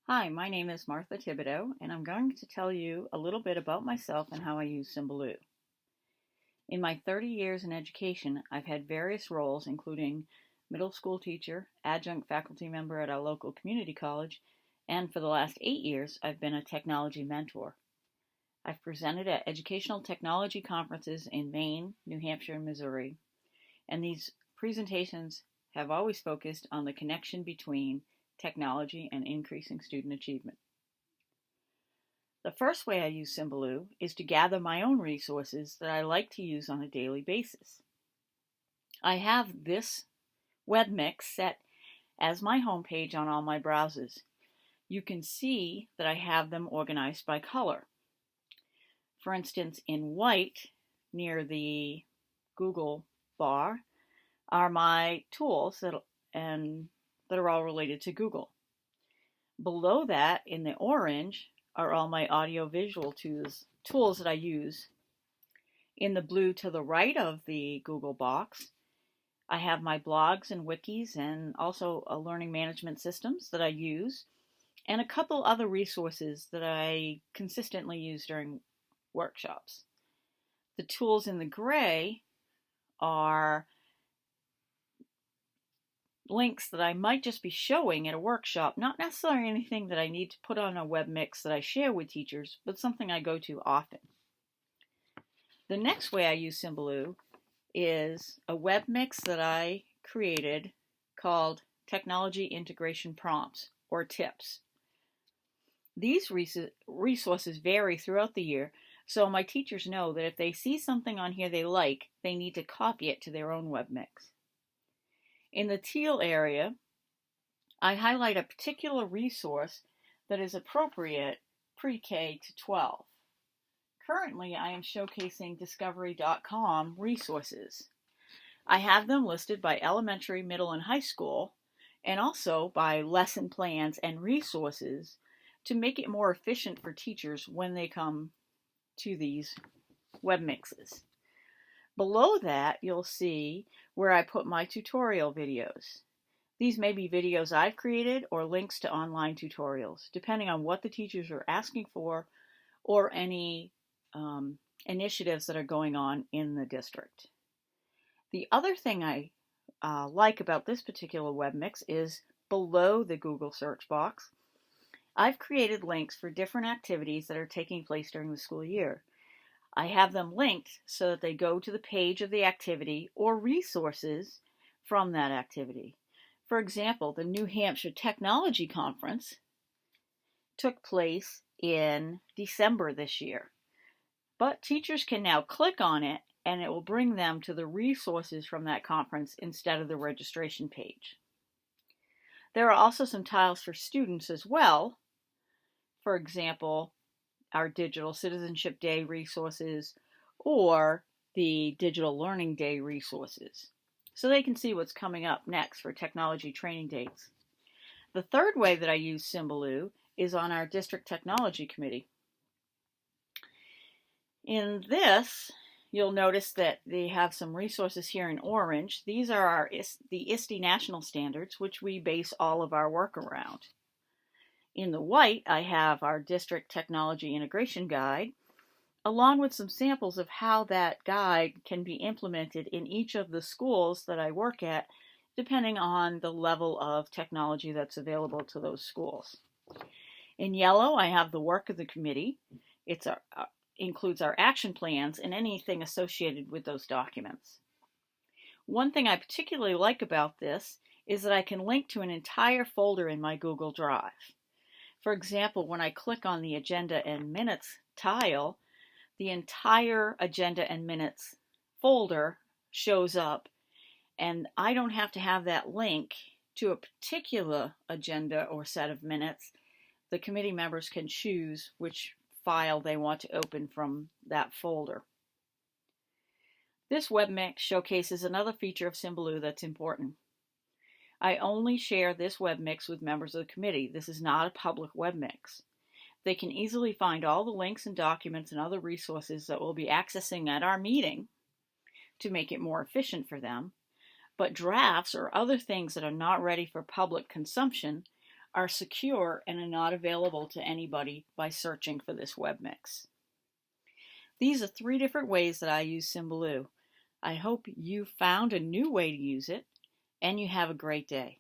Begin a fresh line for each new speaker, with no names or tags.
Hi, my name is Martha Thibodeau, and I'm going to tell you a little bit about myself and how I use Symbaloo. In my 30 years in education, I've had various roles, including middle school teacher, adjunct faculty member at our local community college, and for the last 8 years, I've been a technology mentor. I've presented at educational technology conferences in Maine, New Hampshire, and Missouri, and these presentations have always focused on the connection between technology and increasing student achievement. The first way I use Symbaloo is to gather my own resources that I like to use on a daily basis. I have this web mix set as my homepage on all my browsers. You can see that I have them organized by color. For instance, in white, near the Google bar, are my tools that are all related to Google. Below that, in the orange, are all my audio-visual tools that I use. In the blue to the right of the Google box, I have my blogs and wikis and also learning management systems that I use, and a couple other resources that I consistently use during workshops. The tools in the gray are links that I might just be showing at a workshop, not necessarily anything that I need to put on a web mix that I share with teachers, but something I go to often. The next way I use Symbaloo is a web mix that I created called Technology Integration Prompts, or TIPS. These resources vary throughout the year, so my teachers know that if they see something on here they like, they need to copy it to their own web mix. In the teal area, I highlight a particular resource that is appropriate pre-K to 12. Currently, I am showcasing discovery.com resources. I have them listed by elementary, middle, and high school, and also by lesson plans and resources to make it more efficient for teachers when they come to these web mixes. Below that, you'll see where I put my tutorial videos. These may be videos I've created or links to online tutorials, depending on what the teachers are asking for or any initiatives that are going on in the district. The other thing I like about this particular web mix is below the Google search box, I've created links for different activities that are taking place during the school year. I have them linked so that they go to the page of the activity or resources from that activity. For example, the New Hampshire Technology Conference took place in December this year. But teachers can now click on it and it will bring them to the resources from that conference instead of the registration page. There are also some tiles for students as well. For example, our Digital Citizenship Day resources or the Digital Learning Day resources, so they can see what's coming up next for technology training dates. The third way that I use Symbaloo is on our District Technology Committee. In this, you'll notice that they have some resources here in orange. These are the ISTE national standards, which we base all of our work around. In the white, I have our District Technology Integration Guide, along with some samples of how that guide can be implemented in each of the schools that I work at, depending on the level of technology that's available to those schools. In yellow, I have the work of the committee. It includes our action plans and anything associated with those documents. One thing I particularly like about this is that I can link to an entire folder in my Google Drive. For example, when I click on the Agenda and Minutes tile, the entire Agenda and Minutes folder shows up, and I don't have to have that link to a particular agenda or set of minutes. The committee members can choose which file they want to open from that folder. This web mix showcases another feature of Symbaloo that's important. I only share this web mix with members of the committee. This is not a public web mix. They can easily find all the links and documents and other resources that we'll be accessing at our meeting to make it more efficient for them. But drafts or other things that are not ready for public consumption are secure and are not available to anybody by searching for this web mix. These are 3 different ways that I use Symbaloo. I hope you found a new way to use it, and you have a great day.